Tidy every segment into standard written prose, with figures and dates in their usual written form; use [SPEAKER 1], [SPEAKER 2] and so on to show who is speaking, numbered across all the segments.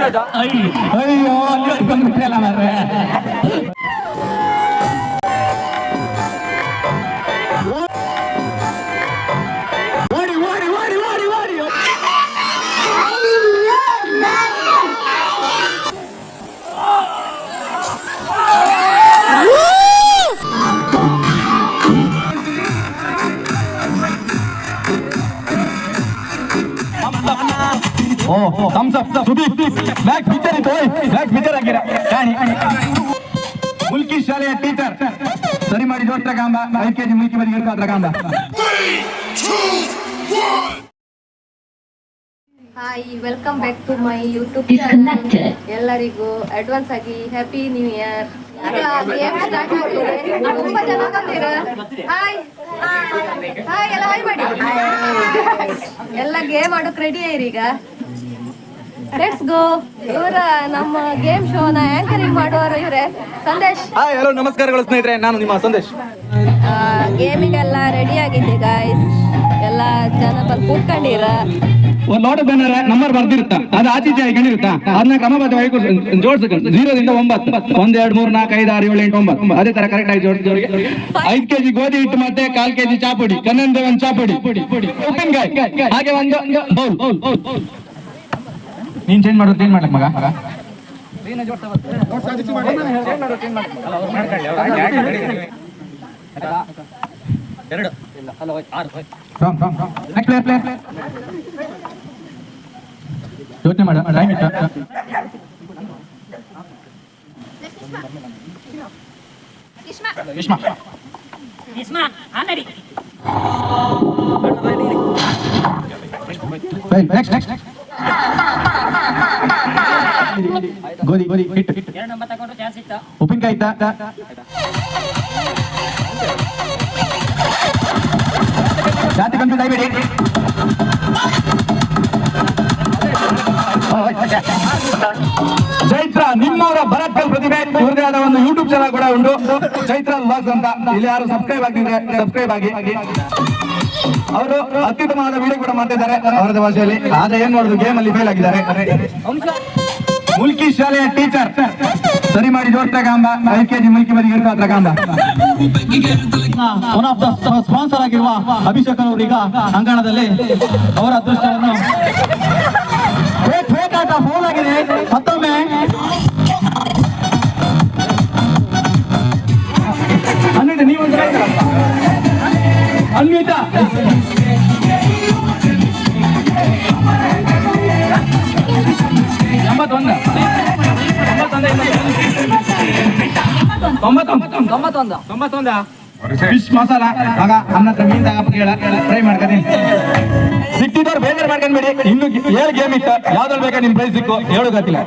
[SPEAKER 1] ಅಯ್ಯೋ ಬಂದ್ಬಿಟ್ಟಲ್ಲ ಮಾರ್ರೆ. Thumbs up Sudeep back picture ಇತ್ತು ಬ್ಯಾಕ್ ಪಿಕ್ಚರ್ ಹಾಕಿರ ಕಾಣಿ ಮುಲ್ಕಿ ಶಾಲೆಯ ಟೀಚರ್ ಸರಿ ಮಾಡಿ ಜೋಡ್ತ ಕಾಂಬ 5 kg ಮುಲ್ಕಿ ಬದಿ ಇರ್ಕಾದ್ರ ಕಾಂಬ.
[SPEAKER 2] Hi, welcome back to my YouTube channel. ಎಲ್ಲರಿಗೂ ಅಡ್ವಾನ್ಸ್ ಆಗಿ happy new year. Game start ಆಗ್ತಿದೆ. ತುಂಬಾ ಜನ ಬಂದಿರ. ಹಾಯ್ ಹಾಯ್ ಎಲ್ಲ ಹಾಯ್ ಮಾಡಿ. ಎಲ್ಲ ಗೇಮ್ ಆಡೋಕೆ ರೆಡಿ ಆಯ್ರಿ ಈಗ. Let's go. ಇವರ ನಮ್ಮ ಗೇಮ್ ಶೋನ ಆಂಕರಿಂಗ್ ಮಾಡುವವರು ಇವರೇ ಸಂದೇಶ್.
[SPEAKER 1] ಹಾಯ್ ಹಲೋ ನಮಸ್ಕಾರಗಳು ಸ್ನೇಹಿತರೆ, ನಾನು ನಿಮ್ಮ ಸಂದೇಶ್.
[SPEAKER 2] ಗೇಮಿಗೆಲ್ಲ ರೆಡಿ ಆಗಿದೆ ಗಾಯ್ಸ್. ಎಲ್ಲ ಜನ ಬಂದು ಕೂತ್ಕೊಂಡಿರ.
[SPEAKER 1] ಒಂದು ಲೋಟ ಬ್ಯಾನರ್ ನಂಬರ್ ಬರ್ದಿರುತ್ತ, ಅದು ಆಚೀಚೆ ಹಾಕೊಂಡಿರುತ್ತ, ಅದನ್ನ ಕ್ರಮಬದ್ಧವಾಗಿ ಜೋಡಿಸ್ಕೊಂಡು 0 ರಿಂದ 9 1 2 3 4 5 6 7 8 9 ಅದೇ ತರ ಕರೆಕ್ಟ್ ಆಗಿ ಜೋಡಿಸಿ 5 kg ಗೋಧಿ ಹಿಟ್ಟು ಮತ್ತೆ 1/4 kg ಚಾಪುಡಿ, ಕನ್ನಂದೆ ಒಂದು ಚಾಪುಡಿ, ಉಪ್ಪಿನಕಾಯಿ, ಹಾಗೆ ಒಂದು ಬೌಲ್. ನೀನ್ ಚೇಂಜ್ ಮಾಡೋದು ಏನ್ ಮಾಡ್ಲಕ್ ಮಗ? ಯೋಚನೆ ಮಾಡ ಟೈಮ್ ಇತ್ತ. ನೆಕ್ಸ್ಟ್ ಗೋಧಿ ಹಿಟ್ಟು, ಉಪ್ಪಿನಕಾಯಿ ಇತ್ತ, ಜಾತಿ ಕನ್ಫ್ಯೂಸ್ ಆಗಬೇಡಿ. ಚೈತ್ರ ನಿಮ್ಮವರ ಭರತ್ಕಲ್ ಪ್ರತಿಭೆ, ಇವ್ರದೇ ಆದ ಒಂದು ಯೂಟ್ಯೂಬ್ ಚಾನಲ್ ಕೂಡ ಉಂಟು, ಚೈತ್ರ ವ್ಲಾಗ್ಸ್ ಅಂತ. ಇಲ್ಲಿ ಯಾರು ಸಬ್ಸ್ಕ್ರೈಬ್ ಆಗಿದ್ರೆ ಸಬ್ಸ್ಕ್ರೈಬ್ ಆಗಿ. ಅವರು ಅತ್ಯುತ್ತಮವಾದ ವಿಡಿಯೋ ಕೂಡ ಮಾಡ್ತಿದ್ದಾರೆ ಅವರದೇ ಭಾಷೆಯಲ್ಲಿ. ಆದ್ರೆ ಏನ್ ಮಾಡುದು, ಗೇಮ್ ಅಲ್ಲಿ ಫೇಲ್ ಆಗಿದ್ದಾರೆ. ಮುಲ್ಕಿ ಶಾಲೆಯ ಟೀಚರ್ ಸರಿ ಮಾಡಿ ಜೋಡ್ತಾ ಕಾಂಬ 5 kg ಮುಲ್ಕಿ ಬದಿ ಇರ್ಕಾದ್ರ ಕಾಂಬ. ಒನ್ ಆಫ್ ದ ಸ್ಪಾನ್ಸರ್ ಆಗಿರುವ ಅಭಿಷೇಕ್ ಅವರು ಈಗ ಅಂಗಣದಲ್ಲಿ ಅವರ ಅದೃಷ್ಟವನ್ನು ಫೋನ್ ಆಗಿದೆ. ಮತ್ತೊಮ್ಮೆ ಅನ್ವಿತ, ನೀವು ಅನ್ವಿತ ಫಿಶ್ ಮಸಾಲ ಆಗ ಅನ್ನ ಮೀನ್ ಕೇಳ ಟ್ರೈ ಮಾಡ್ತೀನಿ. ಸಿಕ್ತಿದ್ದವ್ರು ಬೇಜಾರು ಮಾಡ್ಕೊಂಡ್ಬೇಡಿ, ಇನ್ನು 7 ಗೇಮ್ ಇತ್ತು, ಯಾವ್ದ್ರಲ್ಲಿ ಬೇಕಾ ನಿಮ್ ಪ್ರೈಸ್ ಸಿಕ್ಕು ಹೇಳು ಗೊತ್ತಿಲ್ಲ.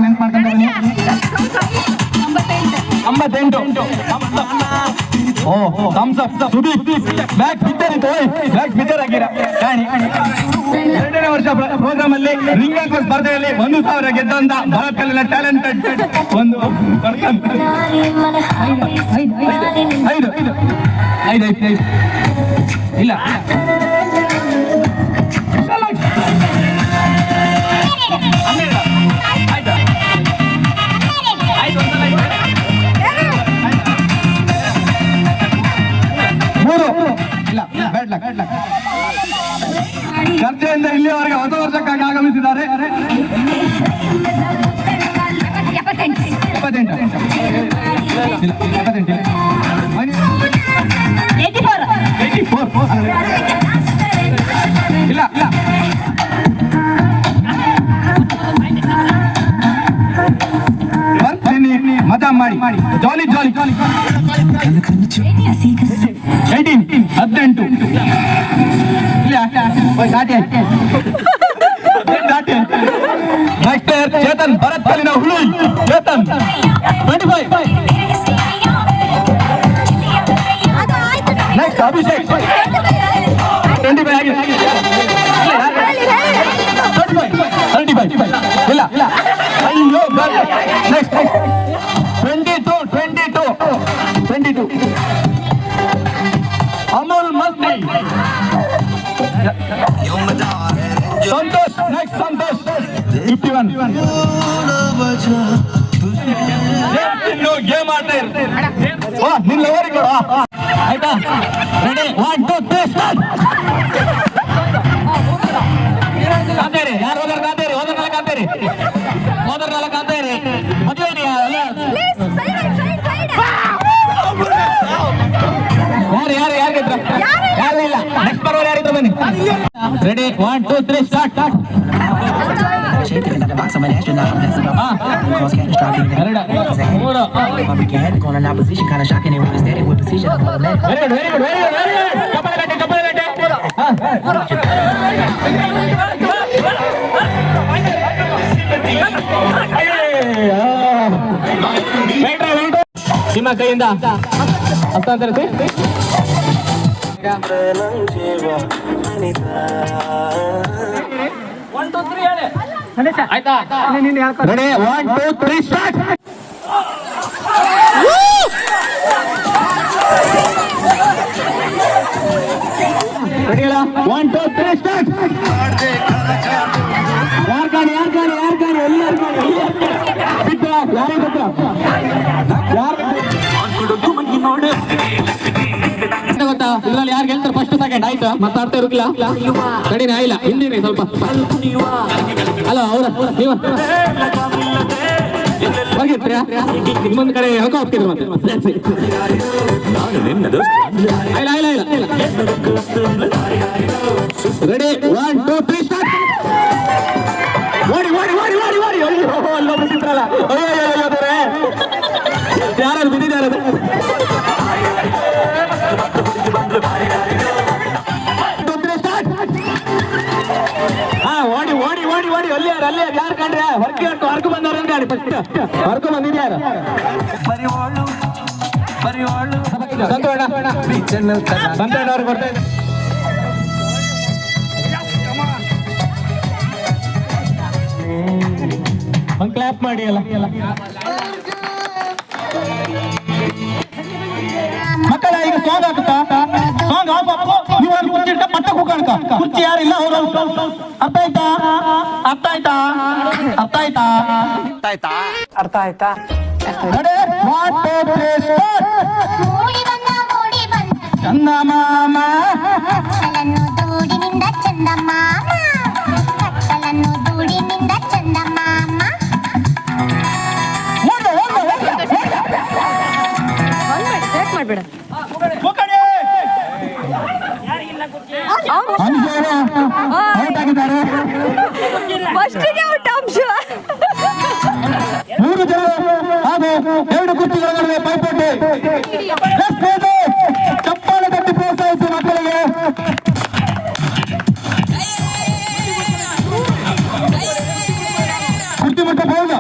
[SPEAKER 1] ನೆನ್ಪು ಮಾಡ್ಕೊಂಡ್ರೆ 98. Thumbs up Sudeep back picture ಇತ್ತು, ಬ್ಯಾಕ್ ಪಿಕ್ಚರ್ ಹಾಕಿರ ಕಾಣಿ. 2ನೇ ವರ್ಷ ಪ್ರೋಗ್ರಾಮ್ ಅಲ್ಲಿ ರಿಂಗ್ ಅಂಕ ಸ್ಪರ್ಧೆಯಲ್ಲಿ 1,000 ಗೆದ್ದಂತ ಭರತ್ಕಲ್ಲಿನ ಟ್ಯಾಲೆಂಟೆಡ್ ಒಂದು ಐದು ಇಲ್ಲ ಚರ್ಚೆಯಿಂದ ಇಲ್ಲಿಯವರೆಗೆ ಹೊಸ ವರ್ಷಕ್ಕಾಗಿ ಆಗಮಿಸಿದ್ದಾರೆ. 78 ಇಲ್ಲ ಬರ್ತೀನಿ, ಮಜಾ ಮಾಡಿ, ಜಾಲಿ 18 ಚೇತನ್ ಭರತ್ಕಲ್ಲಿನ ಹುಳಿ ಚೇತನ್ 25. ನೆಕ್ಸ್ಟ್ ಅಭಿಷೇಕ್ 25 ಆಗಿದೆ. 22 ಅಮೂಲ್ ಮಸ್ತಿ. ಸಂತೋಷ್ ನೆಕ್ಸ್ಟ್ ಸಂತೋಷ್ 51. ಗೇಮ್ ಆಡ್ತಾ ಇರ್ತೀರಿ ನಿನ್ನ ಲವರಿಗೆ ಆಯ್ತಾ. Ready 1 2 3 start. ಕಾಂತೇರಿ ಯಾರು ಹೋದ್ರೆ ಕಾಂತೇರಿ ಹೋದ್ರಲ್ಲ ಕಾಂತೇರಿ ಹೋದ್ರಲ್ಲ ಕಾಂತೇರಿ ಮದುವೆ ಯಾರು ಯಾರು ಗೆದ್ರ ಯಾರು ಇಲ್ಲ. ನೆಕ್ಸ್ಟ್ ಬರೋರು ಯಾರಿದ್ರು ಬನ್ನಿ. Ready 1 2 3 start.
[SPEAKER 3] Shaking like a box, I'm an astronaut. I'm messing up. Cause catastrophic. Public head going in opposition, kind of shocking. They want to steady with precision. I'm gonna let it.
[SPEAKER 1] Very good very good very good very good. ಕಪ್ಪಲ ಗಂಟೆ ನಿಮ್ಮ ಕೈಯಿಂದ ಹಸ್ತಾಂತರಿಸಿ. ಆಯ್ತಾ ready 1 2 3 start. Ready ಅಲ್ಲ 1 2 3 start. ಯಾರು ಕಾಣಿ ಎಲ್ಲಿ ಬಿಟ್ಟು ಯಾರೇ ಗೊತ್ತಾ ಗೊತ್ತಾ ಇದ್ರಲ್ಲಿ ಯಾರು ಗೆಲ್ತಾರೆ ಫಸ್ಟ್ ಸೆಕೆಂಡ್ ಆಯ್ತಾ ಮಾತಾಡ್ತಾ ಇರೋಕಿಲ್ಲ ಕಡಿಮೆ ಆಯಿಲ್ಲ ಹಿಂದಿನ ಸ್ವಲ್ಪ ಅಲ್ಲ ಅವ್ರ ನೀವು ಹೋಗಿರ್ತೀರಾ ನಿಮ್ಮೊಂದು ಕಡೆ ಹೇಳ್ಕೊ ಹೋಗ್ತಿದ್ರು ಮತ್ತೆ ಇಲ್ಲ ರೆಡಿ 1 2 3 ಸ್ಟಾರ್ಟ್. ಓಡಿ ಅಲ್ಲೋ ಬಿಟ್ಟಿದ್ರಲ್ಲ ಯಾರು ಬಿದ್ದಿದ್ದಾರೆ. ಓಡಿ ಅಲ್ಲಿ ಯಾರು ಕಂಡ್ರೆ ಹೊರಗೆ ಬಂದವ್ರ ಗಾಡಿ ಫಸ್ಟ್ ಹೊರಗೆ ಬಂದಿದ್ಯಾರು ಸಂತೋಣ ಅವ್ರಿಗೆ ಬರ್ತಾ ಇದೆ. ಒಂದು ಕ್ಲಾಪ್ ಮಾಡಿ ಅಲ್ಲ ಮಕ್ಕಳ. ಈಗ ಸಾಂಗ್ ಹಾಕುತ್ತಾ ಸಾಂಗ್ ನೀವು ಅಲ್ಲಿ ಕುರ್ಚಿ ಪಟ್ಟ ಕೂಕಣ್ಕ ಕುರ್ಚಿ ಯಾರಿಲ್ಲ ಅವರು ಅರ್ಥ ಆಯ್ತಾ ಚಂದಮಾಮ ಮೂರು ಜನ ಹಾಗೂ 2 ಕುರ್ಚಿಗಳ ನಡುವೆ ಪೈಪೋಟಿ. ಚಪ್ಪಾಳೆ ತಟ್ಟಿ ಪ್ರೋತ್ಸಾಹಿಸಿ ಮಕ್ಕಳಿಗೆ. ಕುರ್ಚಿ ಮುಟ್ಟ ಬೌಲು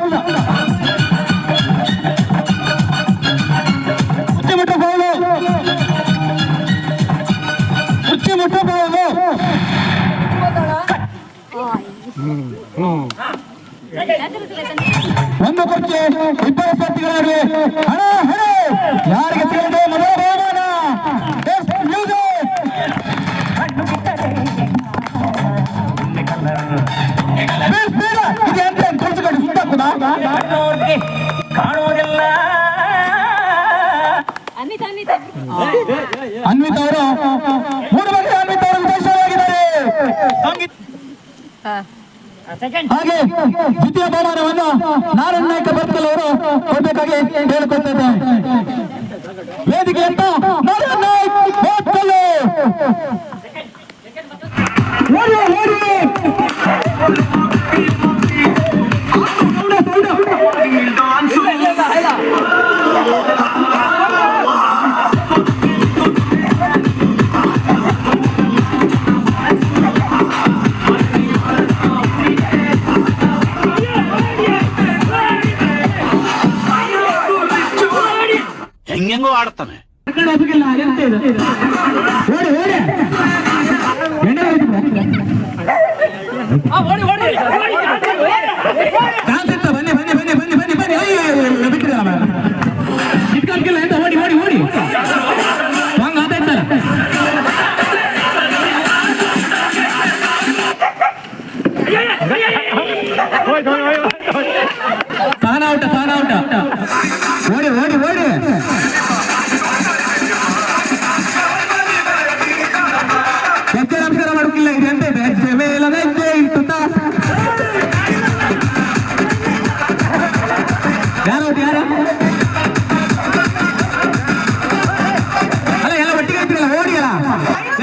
[SPEAKER 1] ಒಂದು ಕುರ್ಚಿ ಇಬ್ಬರು ಸ್ಪರ್ಧಿಗಳ ನಡುವೆ ಹಣ ಯಾರಿಗೆ ಸಿಗಲಿದೆ ಮೊದಲ ಬಹುಮಾನ. ಕಾಣುವುದಿಲ್ಲ. ಅನ್ವಿತ್ ಅವರು 3 ಮಂದಿ ಅನ್ವಿತ್ ಅವರು ವಿದೇಶವಾಗಿದ್ದಾರೆ. ಹಾಗೆ ದ್ವಿತೀಯ ಬಹುಮಾನವನ್ನು ನಾರಾಯಣ ನಾಯ್ಕ ಬರ್ಕಲ್ ಅವರು ಕೊಡಬೇಕಾಗಿ ಕೇಳಿಕೊಳ್ತಿದ್ದಾರೆ. ವೇದಿಕೆ ಅಂತ ನಾರಾಯಣ ನಾಯ್ಕ ಬರ್ಕಲ್
[SPEAKER 4] ಹೆಂಗೆಂಗೋ ಆಡ್ತಾನೆ.
[SPEAKER 1] ಬನ್ನಿ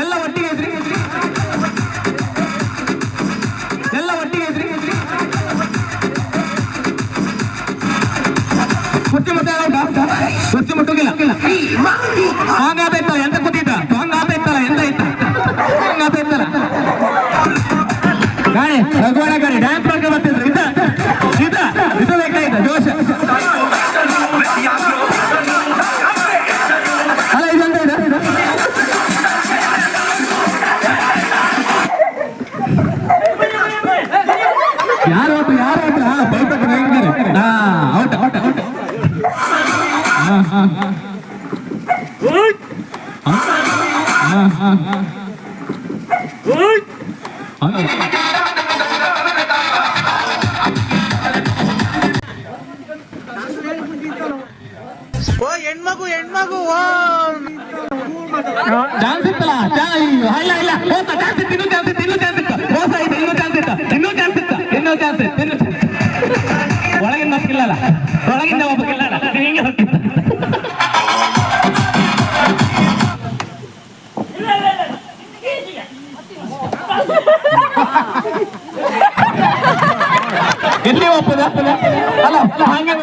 [SPEAKER 1] ಎಲ್ಲ ಒಟ್ಟಿಗೆ ಇದ್ರಿ, ಎಲ್ಲ ಒಟ್ಟಿಗೆ ಇದ್ರಿ. ಕುರ್ಚಿ ಮುಟ್ಟೋಗಿಲ್ಲ. ಸಾಂಗ್ ಆತ ಇತ್ತಲ್ಲ ಎಂತ ಕೂತಿದ್ದ, ಸಾಂಗ್ ಆತ ಇತ್ತಲ್ಲ ಎಂತ ಇತ್ತ, ಸಾಂಗ್ ಆತ ಇತ್ತಲ್ಲ ಗಾಡಿ ರಘುವಣ ಗಾಡಿ ಡ್ಯಾನ್ಸ್ ಮಾಡ್ಕೊಂಡು ಬರ್ತಿದ್ರು. ಇದು ಬೇಕಾಯ್ತ ಜೋಶ ಅಲ್ಲ ಇದೊಂದು ಯಾರು ಬೈಬೇಕು ಔಟ್
[SPEAKER 5] ಹೆಣ್ಮಗು
[SPEAKER 1] ಚಾನ್ಸ್ ಇತ್ತಲ್ಲ, ಇಲ್ಲ ಚಾನ್ಸ್ ಇತ್ತು, ಇನ್ನೂ ಚಾನ್ಸ್ ಇತ್ತು. ಒಳಗಿಂದ ಹೋಗಿಲ್ಲಲ್ಲ, ಒಳಗಿಂದ ಹೋಗಿಲ್ಲ, ಹಿಂಗೆ ಹೋಗ್ತಿದ್ದ. ಎಲ್ಲಿ ಒಪ್ಪದ ಅಲ್ಲ ಹಾಗೆ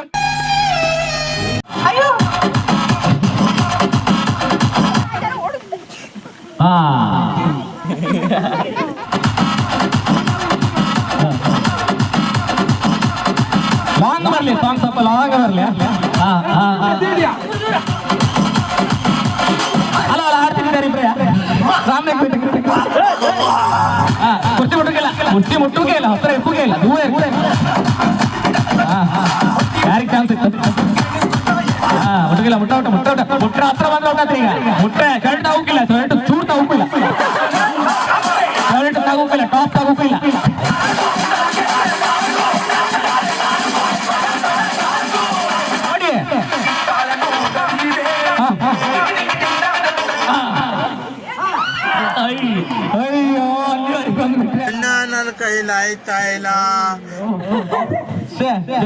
[SPEAKER 1] ಲಾಂಗ್ ಬರ್ಲಿ, ಸಾಂಗ್ ಸ್ವಲ್ಪ ಲಾಂಗ್ ಬರ್ಲಿ. ಅಲ್ಲ ಹಾಡ್ತಿದ್ದಾರೆ ಇಬ್ರೆ. ಕುರ್ಚಿ ಮುಟ್ಟುಗೆ ಇಲ್ಲ, ಹತ್ರ ಇಪ್ಪುಗೆ ಇಲ್ಲ, ದೂರ ಯಾರಿಗೆ ಚಾನ್ಸ್ ಇತ್ತು? ಮುಟ್ಟಗಿಲ್ಲ, ಮುಟ್ಟ್ರ ಹತ್ರ ಬಂದ್ರೆ ಈಗ ಮುಟ್ಟೆ ಶರ್ಟ್ ತಗೋಕಿಲ್ಲ, ಶರ್ಟ್ ಚೂರ್ ತಗೋಕಿಲ್ಲ, ಶರ್ಟ್ ತಗೋಕಿಲ್ಲ, ಟಾಪ್ ತಗೋಕಿಲ್ಲ. ನೋಡಿ ಅಯ್ಯೋ ಅಲ್ಲಿ ಬಂದ್ಬಿಟ್ರೆ
[SPEAKER 5] ನನ್ನ ಕೈಲಾಯ್ತಾ ಇಲ್ಲ.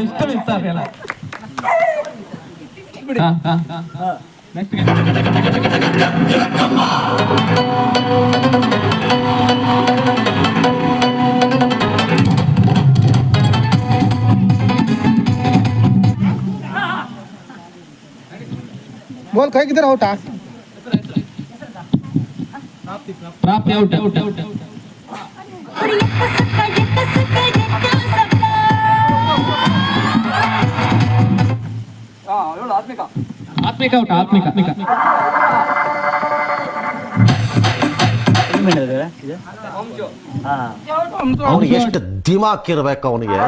[SPEAKER 1] ಎಷ್ಟು ಮಿಸ್ ಆಗಲ್ಲ. ನೆಕ್ಸ್ಟ್
[SPEAKER 6] बोल कहीं किधर आउट
[SPEAKER 1] ಪ್ರಾಪ್ತಿ ಔಟ್. ಆತ್ಮಿಕ ಔಟ್, ಆತ್ಮಿಕ
[SPEAKER 7] ಅವನಿಗೆ ಎಷ್ಟು ದಿಮಾಕ್ ಇರ್ಬೇಕು ಅವನಿಗೆ.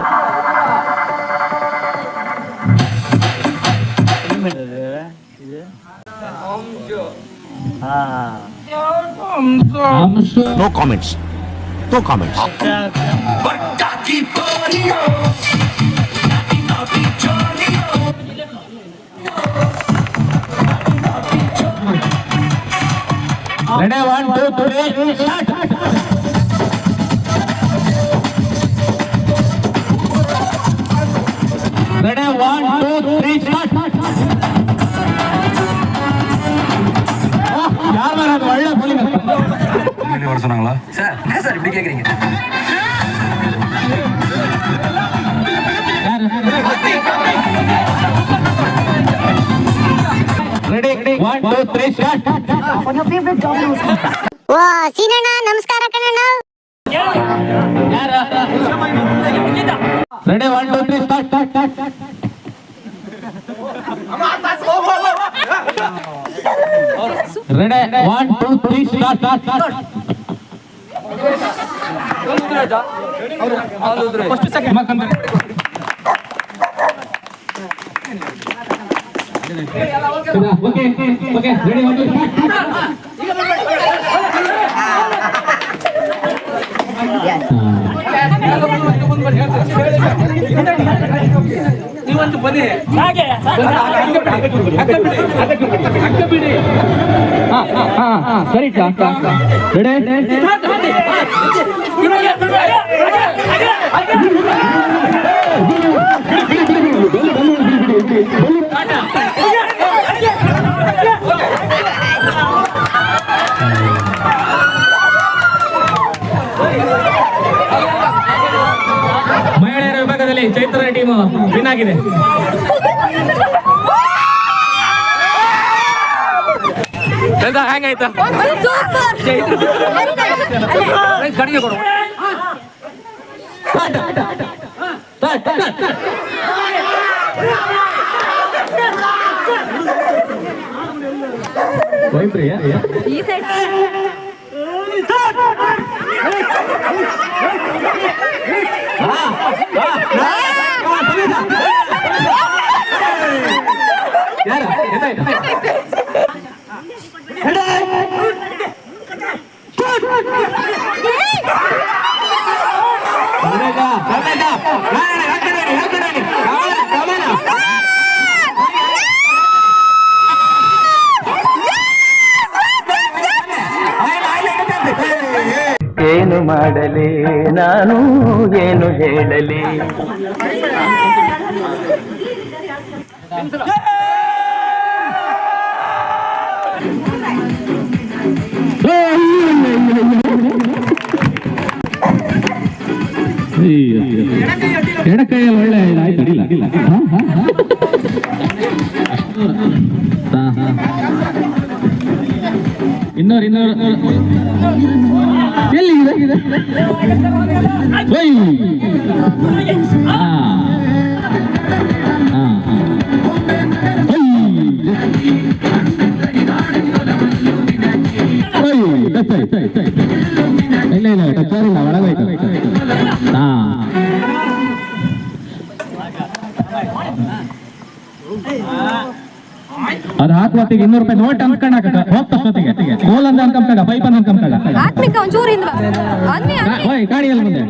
[SPEAKER 7] No comments.
[SPEAKER 1] Ready 1 2 3 start. Ready 1 2 3 start. யார் வராது வள்ள போலிங்க வெளிய வர சொன்னாங்களா சார்? என்ன சார் இப்படி கேக்குறீங்க? Ready 1 2 3 start.
[SPEAKER 8] on your favorite Domino's pizza. ಓ ಸೀನಣ್ಣ ನಮಸ್ಕಾರ ಕಣಣ್ಣ.
[SPEAKER 1] Ready 1 2 3 start. Ready 1 2 3 start. First second okay ready 1 2 ನೀವಂತೂ ಬನ್ನಿ ಸರಿ ರೆಡಿ
[SPEAKER 6] ಮಹಿಳೆಯರ ವಿಭಾಗದಲ್ಲಿ ಚೈತ್ರ ಟೀಮ್ ವಿನ್ ಆಗಿದೆ. ಹೆಂಗಾಯ್ತಾ? ಕಡಿಮೆ ಕೊಡು.
[SPEAKER 2] ಈ ಸೈಡ್
[SPEAKER 3] ಏನು ಮಾಡಲಿ ನಾನು ಏನು ಹೇಳಲಿ.
[SPEAKER 6] ಎಡಕೈಯಲ್ಲಿ ಒಳ್ಳೆ ಆಯ್ತು. ಅಡಿಲ್ಲ ಇನ್ನೂರು ಎಲ್ಲಿ ಇದೆ? ಇಲ್ಲ ಟಚ್ಚಾರಿಲ್ಲ, ಒಳಗೋಯ್ತು. ಅದು ಹಾಕುವತ್ತಿಗೆ 200 ರೂಪಾಯಿ ನೋಟ್ ಅನ್ಕೊಂಡಾಗ ಹೋಗ್ತಷ್ಟೊತ್ತಿಗೆ ಗೋಲ್ ಅಂತ ಅನ್ಕೊಂಬ ಪೈಪ್ ಅಂತ ಅನ್ಕೊಂಬ
[SPEAKER 2] ಆತ್ಮಿಕ ಒಂಚೂರಿಂದ ಅನ್ನಿ
[SPEAKER 6] ಗಾಡಿಯಲ್ಲಿ ಮುಂದೆ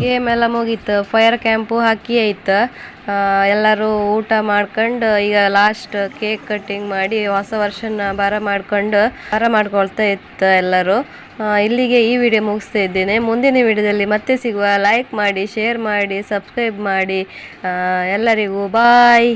[SPEAKER 2] ಗೇಮ್ ಎಲ್ಲ ಮುಗೀತು. ಫೈರ್ ಕ್ಯಾಂಪು ಹಾಕಿ ಆಯ್ತು. ಎಲ್ಲರೂ ಊಟ ಮಾಡ್ಕೊಂಡು ಈಗ ಲಾಸ್ಟ್ ಕೇಕ್ ಕಟ್ಟಿಂಗ್ ಮಾಡಿ ಹೊಸ ವರ್ಷನ ಮಾಡ್ಕೊಳ್ತಾ ಇತ್ತು ಎಲ್ಲರೂ. ಇಲ್ಲಿಗೆ ಈ ವಿಡಿಯೋ ಮುಗಿಸ್ತಾ ಇದ್ದೇನೆ. ಮುಂದಿನ ವಿಡಿಯೋದಲ್ಲಿ ಮತ್ತೆ ಸಿಗುವ. ಲೈಕ್ ಮಾಡಿ, ಶೇರ್ ಮಾಡಿ, ಸಬ್ಸ್ಕ್ರೈಬ್ ಮಾಡಿ. ಎಲ್ಲರಿಗೂ ಬಾಯ್.